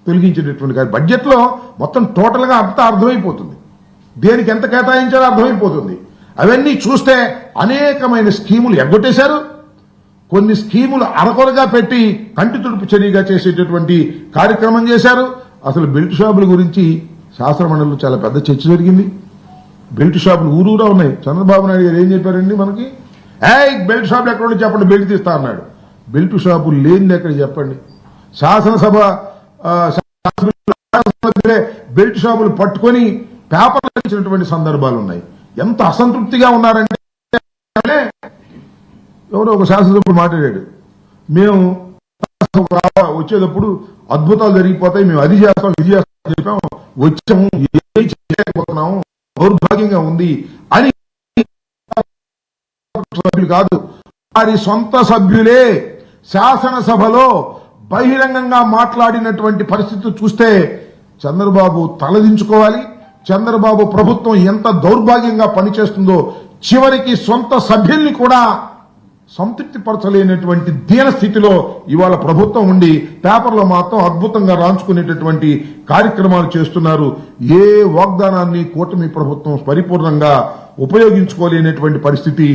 తొలగించేటటువంటి కాదు. బడ్జెట్లో మొత్తం టోటల్గా అంతా అర్థమైపోతుంది, దేనికి ఎంత కేటాయించాలో అర్థమైపోతుంది. అవన్నీ చూస్తే అనేకమైన స్కీములు ఎగ్గొట్టేశారు, కొన్ని స్కీములు అరకొరగా పెట్టి కంటి తుడుపు చర్యగా చేసేటటువంటి కార్యక్రమం చేశారు. అసలు బెల్ట్ షాపుల గురించి శాసనమండలిలో చాలా పెద్ద చర్చ జరిగింది. బెల్ట్ షాపులు ఊరూరా ఉన్నాయి. చంద్రబాబు నాయుడు గారు ఏం చెప్పారండి మనకి, బెల్ట్ షాపులు ఎక్కడ ఉండి చెప్పండి, బెల్ట్ తీస్తా అన్నాడు. బెల్ట్ షాపులు లేనిది ఎక్కడ చెప్పండి. శాసనసభ బెల్ట్ షాపులు పట్టుకొని పేపర్లు ఇచ్చినటువంటి సందర్భాలు ఉన్నాయి. ఎంత అసంతృప్తిగా ఉన్నారంటే, ఎవరో ఒక శాసనసభ్యుడు మాట్లాడాడు, మేము వచ్చేటప్పుడు అద్భుతాలు జరిగిపోతాయి, మేము అది చేస్తాం ఇది చేస్తాం చెప్పాము, వచ్చాము ఏం చేయలేకపోతున్నాము, దౌర్భాగ్యంగా ఉంది అని సభ్యులు కాదు, వారి సొంత సభ్యులే శాసనసభలో బహిరంగంగా మాట్లాడినటువంటి పరిస్థితి చూస్తే చంద్రబాబు తలదించుకోవాలి. చంద్రబాబు ప్రభుత్వం ఎంత దౌర్భాగ్యంగా పనిచేస్తుందో, చివరికి సొంత సభ్యుల్ని కూడా సంతృప్తి పరచలేనటువంటి దీన స్థితిలో ఇవాళ ప్రభుత్వం ఉండి పేపర్లో మాత్రం అద్భుతంగా రాంచుకునేటటువంటి కార్యక్రమాలు చేస్తున్నారు. ఏ వాగ్దానాన్ని కూటమి ప్రభుత్వం పరిపూర్ణంగా ఉపయోగించుకోలేనటువంటి పరిస్థితి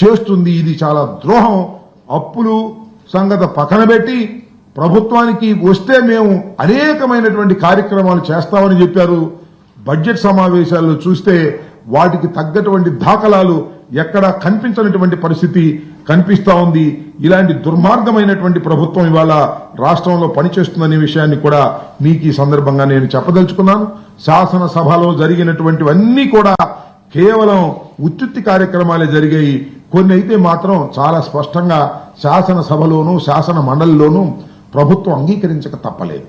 చేస్తుంది. ఇది చాలా ద్రోహం. అప్పులు సంగతి పక్కన పెట్టి ప్రభుత్వానికి వస్తే మేము అనేకమైనటువంటి కార్యక్రమాలు చేస్తామని చెప్పారు. బడ్జెట్ సమావేశాల్లో చూస్తే వాటికి తగ్గటువంటి దాఖలాలు ఎక్కడా కనిపించనటువంటి పరిస్థితి కనిపిస్తా ఉంది. ఇలాంటి దుర్మార్గమైనటువంటి ప్రభుత్వం ఇవాళ రాష్ట్రంలో పనిచేస్తుందనే విషయాన్ని కూడా మీకు ఈ సందర్భంగా నేను చెప్పదలుచుకున్నాను. శాసనసభలో జరిగినటువంటివన్నీ కూడా కేవలం ఉత్తుత్తి కార్యక్రమాలే జరిగాయి. కొన్ని అయితే మాత్రం చాలా స్పష్టంగా శాసనసభలోనూ శాసన మండలిలోనూ ప్రభుత్వం అంగీకరించక తప్పలేదు.